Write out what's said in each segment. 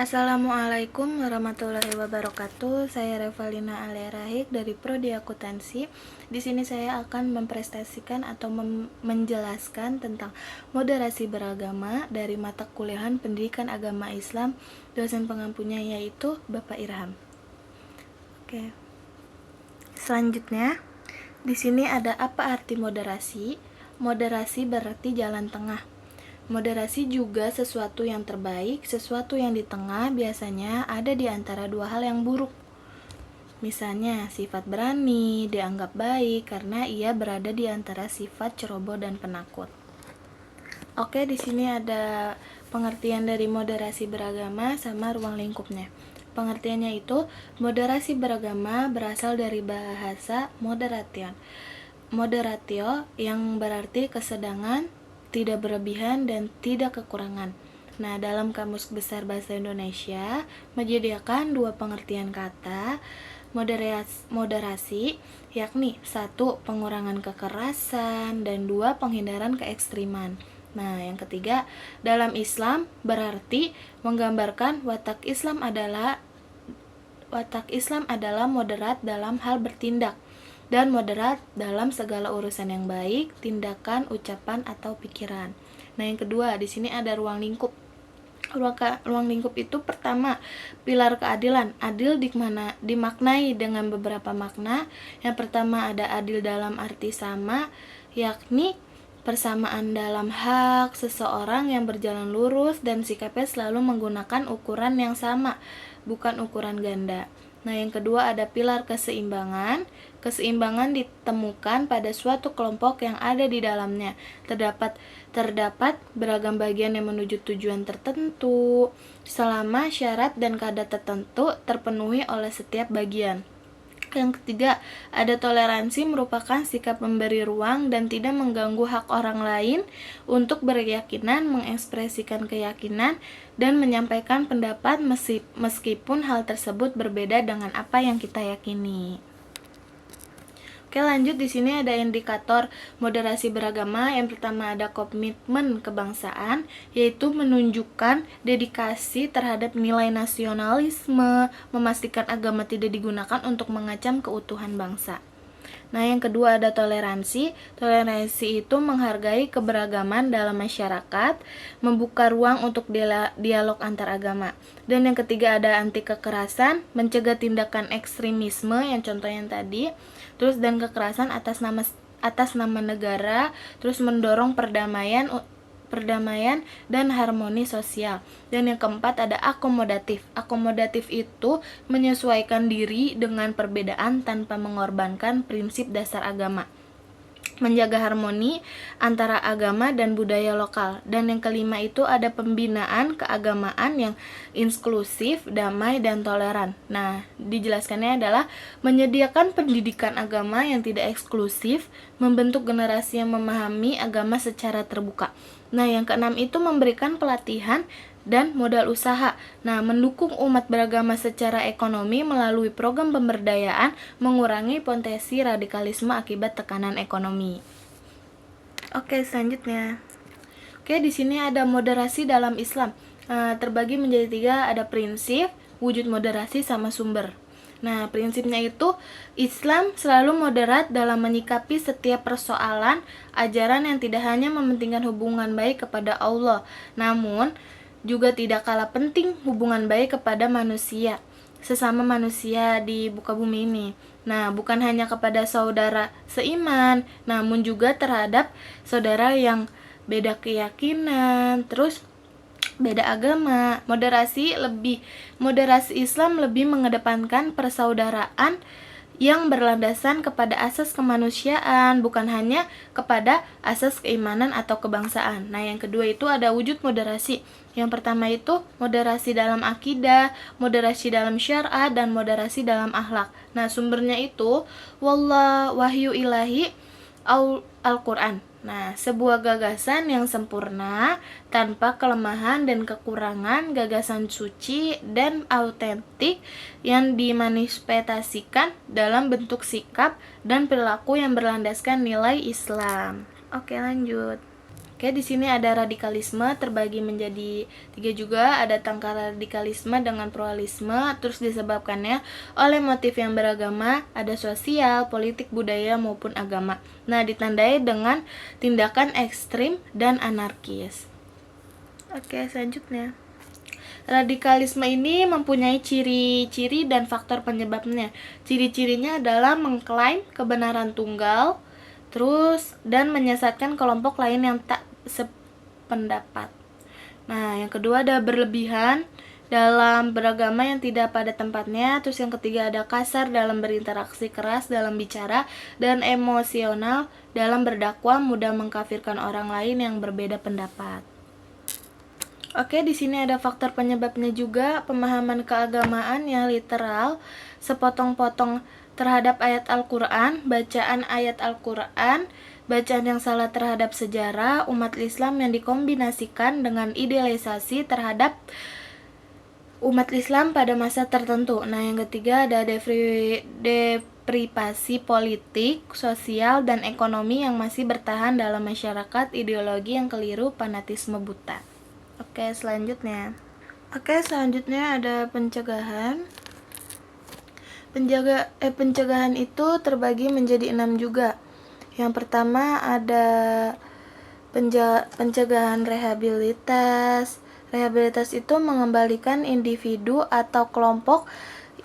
Assalamualaikum warahmatullahi wabarakatuh. Saya Revalina Alia Rahik dari Prodi Akuntansi. Di sini saya akan mempresentasikan atau menjelaskan tentang moderasi beragama dari mata kuliahan Pendidikan Agama Islam. Dosen pengampunya yaitu Bapak Irham. Oke. Selanjutnya, di sini ada apa arti moderasi? Moderasi berarti jalan tengah. Moderasi juga sesuatu yang terbaik, sesuatu yang di tengah biasanya ada di antara dua hal yang buruk. Misalnya, sifat berani dianggap baik karena ia berada di antara sifat ceroboh dan penakut. Oke, di sini ada pengertian dari moderasi beragama sama ruang lingkupnya. Pengertiannya itu, moderasi beragama berasal dari bahasa moderation. Moderatio yang berarti kesedangan, tidak berlebihan dan tidak kekurangan. Nah, dalam Kamus Besar Bahasa Indonesia menyediakan dua pengertian kata moderasi, yakni 1. Pengurangan kekerasan dan 2. Penghindaran keekstriman. Nah, yang ketiga, dalam Islam berarti menggambarkan watak Islam adalah moderat dalam hal bertindak dan moderat dalam segala urusan yang baik, tindakan, ucapan, atau pikiran. Nah, yang kedua, di sini ada ruang lingkup. Ruang lingkup itu pertama, pilar keadilan. Adil dimaknai dengan beberapa makna. Yang pertama ada adil dalam arti sama, yakni persamaan dalam hak seseorang yang berjalan lurus dan sikapnya selalu menggunakan ukuran yang sama, bukan ukuran ganda. Nah, yang kedua ada pilar keseimbangan. Keseimbangan ditemukan pada suatu kelompok yang ada di dalamnya. Terdapat beragam bagian yang menuju tujuan tertentu, selama syarat dan kadar tertentu terpenuhi oleh setiap bagian. Yang ketiga, ada toleransi merupakan sikap memberi ruang dan tidak mengganggu hak orang lain untuk berkeyakinan, mengekspresikan keyakinan, dan menyampaikan pendapat meskipun hal tersebut berbeda dengan apa yang kita yakini. Oke, lanjut. Di sini ada indikator moderasi beragama. Yang pertama ada komitmen kebangsaan, yaitu menunjukkan dedikasi terhadap nilai nasionalisme, memastikan agama tidak digunakan untuk mengancam keutuhan bangsa. Nah, yang kedua ada toleransi. Toleransi itu menghargai keberagaman dalam masyarakat, membuka ruang untuk dialog antar agama. Dan yang ketiga ada anti kekerasan, mencegah tindakan ekstremisme yang contohnya tadi. Terus dan kekerasan atas nama negara, terus mendorong perdamaian dan harmoni sosial. Dan yang keempat ada akomodatif. Akomodatif itu menyesuaikan diri dengan perbedaan tanpa mengorbankan prinsip dasar agama, menjaga harmoni antara agama dan budaya lokal. Dan yang kelima itu ada pembinaan keagamaan yang inklusif, damai, dan toleran. Nah, dijelaskannya adalah menyediakan pendidikan agama yang tidak eksklusif, membentuk generasi yang memahami agama secara terbuka. Nah, yang keenam itu memberikan pelatihan dan modal usaha. Nah, mendukung umat beragama secara ekonomi melalui program pemberdayaan, mengurangi potensi radikalisme akibat tekanan ekonomi. Oke, selanjutnya. Oke, di sini ada moderasi dalam Islam. Terbagi menjadi 3, ada prinsip, wujud moderasi, sama sumber. Nah, prinsipnya itu Islam selalu moderat dalam menyikapi setiap persoalan, ajaran yang tidak hanya mementingkan hubungan baik kepada Allah, namun juga tidak kalah penting hubungan baik kepada manusia, sesama manusia di muka bumi ini. Nah, bukan hanya kepada saudara seiman, namun juga terhadap saudara yang beda keyakinan, terus beda agama. Moderasi Islam lebih mengedepankan persaudaraan yang berlandasan kepada asas kemanusiaan, bukan hanya kepada asas keimanan atau kebangsaan. Nah, yang kedua itu ada wujud moderasi. Yang pertama itu moderasi dalam akidah, moderasi dalam syariat, dan moderasi dalam akhlak. Nah, sumbernya itu wahyu ilahi Al-Quran. Nah, sebuah gagasan yang sempurna, tanpa kelemahan dan kekurangan, gagasan suci dan autentik yang dimanifestasikan dalam bentuk sikap dan perilaku yang berlandaskan nilai Islam. Oke, lanjut. Oke, di sini ada radikalisme terbagi menjadi 3 juga, ada tangkar radikalisme dengan pluralisme, terus disebabkannya oleh motif yang beragama, ada sosial, politik, budaya maupun agama. Nah, ditandai dengan tindakan ekstrim dan anarkis. Oke, selanjutnya. Radikalisme ini mempunyai ciri-ciri dan faktor penyebabnya. Ciri-cirinya adalah mengklaim kebenaran tunggal, terus dan menyesatkan kelompok lain yang tak sependapat. Nah, yang kedua ada berlebihan dalam beragama yang tidak pada tempatnya. Terus yang ketiga ada kasar dalam berinteraksi, keras dalam bicara, dan emosional dalam berdakwah, mudah mengkafirkan orang lain yang berbeda pendapat. Oke, di sini ada faktor penyebabnya juga, pemahaman keagamaan yang literal, sepotong-potong terhadap ayat Al-Quran, bacaan ayat Al-Quran, bacaan yang salah terhadap sejarah, umat Islam yang dikombinasikan dengan idealisasi terhadap umat Islam pada masa tertentu. Nah, yang ketiga ada deprivasi politik, sosial, dan ekonomi yang masih bertahan dalam masyarakat, ideologi yang keliru, fanatisme buta. Oke, selanjutnya ada pencegahan. Pencegahan itu terbagi menjadi 6 juga. Yang pertama ada pencegahan rehabilitas. Rehabilitas itu mengembalikan individu atau kelompok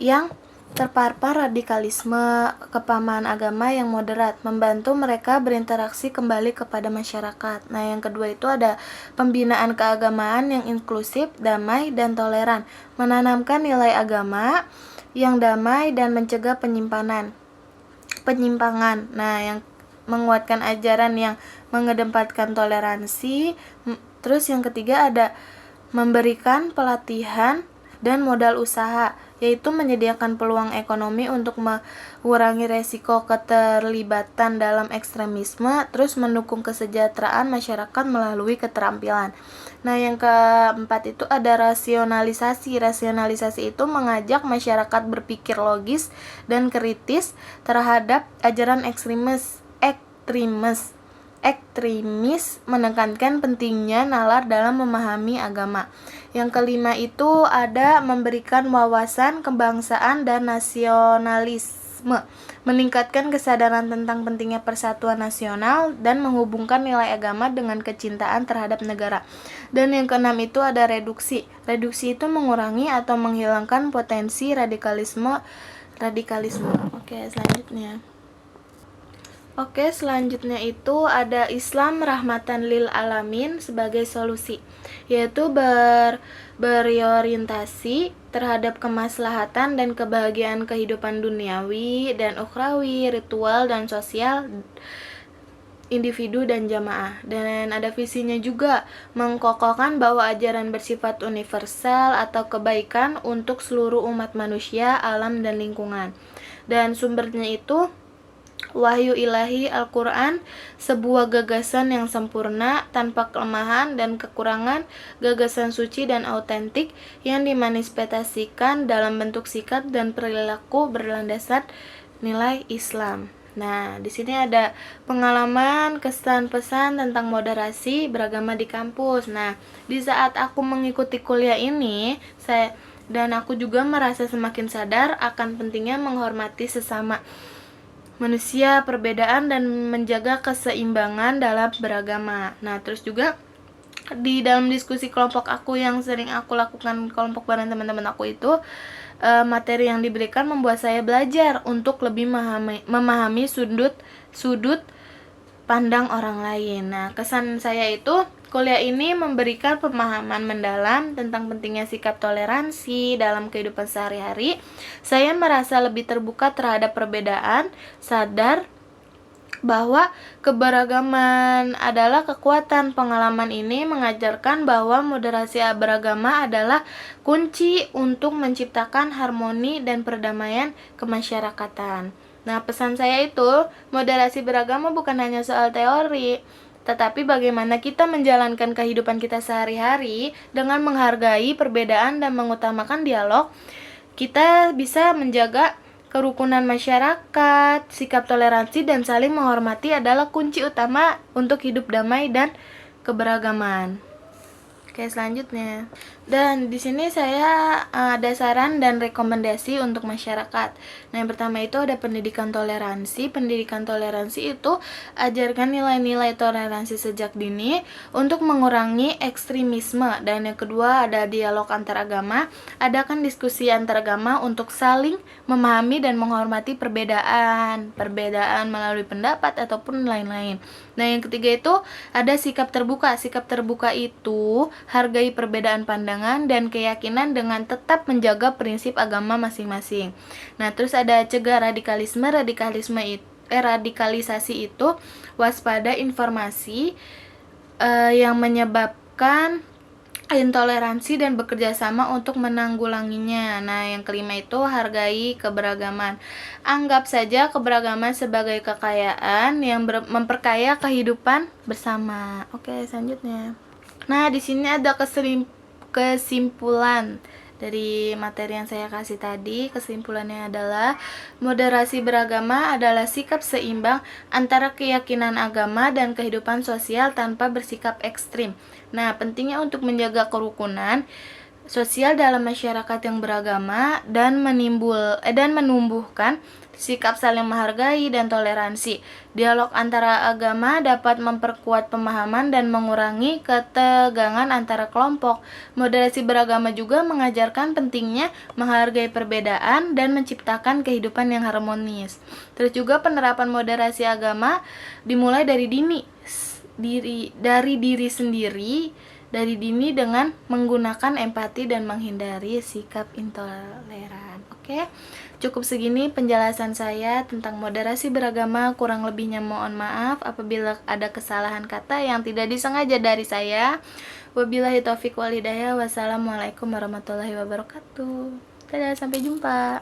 yang terpapar radikalisme ke pemahaman agama yang moderat, membantu mereka berinteraksi kembali kepada masyarakat. Nah, yang kedua itu ada pembinaan keagamaan yang inklusif, damai, dan toleran, menanamkan nilai agama yang damai dan mencegah penyimpangan. Nah, yang menguatkan ajaran yang mengedepankan toleransi. Terus yang ketiga ada memberikan pelatihan dan modal usaha, yaitu menyediakan peluang ekonomi untuk mengurangi resiko keterlibatan dalam ekstremisme, terus mendukung kesejahteraan masyarakat melalui keterampilan. Nah, yang keempat itu ada rasionalisasi. Rasionalisasi itu mengajak masyarakat berpikir logis dan kritis terhadap ajaran ekstremis, menekankan pentingnya nalar dalam memahami agama. Yang kelima itu ada memberikan wawasan kebangsaan dan nasionalisme, meningkatkan kesadaran tentang pentingnya persatuan nasional dan menghubungkan nilai agama dengan kecintaan terhadap negara. Dan yang keenam itu ada reduksi. Reduksi itu mengurangi atau menghilangkan potensi radikalisme. Oke, selanjutnya itu ada Islam rahmatan lil alamin sebagai solusi, yaitu berorientasi terhadap kemaslahatan dan kebahagiaan kehidupan duniawi dan ukhrawi, ritual dan sosial individu dan jamaah. Dan ada visinya juga, mengkokohkan bahwa ajaran bersifat universal atau kebaikan untuk seluruh umat manusia, alam, dan lingkungan. Dan sumbernya itu wahyu ilahi Al-Quran, sebuah gagasan yang sempurna, tanpa kelemahan dan kekurangan, gagasan suci dan autentik yang dimanifestasikan dalam bentuk sikap dan perilaku berlandaskan nilai Islam. Nah, di sini ada pengalaman, kesan pesan tentang moderasi beragama di kampus. Nah, di saat aku mengikuti kuliah ini, aku juga merasa semakin sadar akan pentingnya menghormati sesama manusia, perbedaan, dan menjaga keseimbangan dalam beragama. Nah, terus juga di dalam diskusi kelompok aku yang sering aku lakukan kelompok bareng teman-teman aku itu, materi yang diberikan membuat saya belajar untuk lebih memahami sudut pandang orang lain. Nah, kesan saya itu kuliah ini memberikan pemahaman mendalam tentang pentingnya sikap toleransi dalam kehidupan sehari-hari. Saya merasa lebih terbuka terhadap perbedaan, sadar bahwa keberagaman adalah kekuatan. Pengalaman ini mengajarkan bahwa moderasi beragama adalah kunci untuk menciptakan harmoni dan perdamaian kemasyarakatan. Nah, pesan saya itu, moderasi beragama bukan hanya soal teori, tetapi bagaimana kita menjalankan kehidupan kita sehari-hari dengan menghargai perbedaan dan mengutamakan dialog. Kita bisa menjaga kerukunan masyarakat. Sikap toleransi dan saling menghormati adalah kunci utama untuk hidup damai dan keberagaman. Oke, selanjutnya. Dan di sini saya ada saran dan rekomendasi untuk masyarakat. Nah, yang pertama itu ada pendidikan toleransi. Pendidikan toleransi itu ajarkan nilai-nilai toleransi sejak dini untuk mengurangi ekstremisme. Dan yang kedua ada dialog antar agama. Adakan diskusi antar agama untuk saling memahami dan menghormati perbedaan melalui pendapat ataupun lain-lain. Nah, yang ketiga itu ada sikap terbuka. Sikap terbuka itu hargai perbedaan pandangan dan keyakinan dengan tetap menjaga prinsip agama masing-masing. Nah, terus ada cegah radikalisme. Radikalisasi itu waspada informasi yang menyebabkan intoleransi dan bekerja sama untuk menanggulanginya. Nah, yang kelima itu hargai keberagaman. Anggap saja keberagaman sebagai kekayaan yang memperkaya kehidupan bersama. Oke, selanjutnya. Nah, di sini ada kesimpulan dari materi yang saya kasih tadi. Kesimpulannya adalah moderasi beragama adalah sikap seimbang antara keyakinan agama dan kehidupan sosial tanpa bersikap ekstrim. Nah, pentingnya untuk menjaga kerukunan sosial dalam masyarakat yang beragama dan menumbuhkan sikap saling menghargai dan toleransi. Dialog antara agama dapat memperkuat pemahaman dan mengurangi ketegangan antara kelompok. Moderasi beragama juga mengajarkan pentingnya menghargai perbedaan dan menciptakan kehidupan yang harmonis. Terus juga penerapan moderasi agama dimulai dari diri dini dengan menggunakan empati dan menghindari sikap intoleran. Oke, cukup segini penjelasan saya tentang moderasi beragama. Kurang lebihnya mohon maaf apabila ada kesalahan kata yang tidak disengaja dari saya. Wabillahi taufiq wal hidayah. Wassalamualaikum warahmatullahi wabarakatuh. Dadah, sampai jumpa.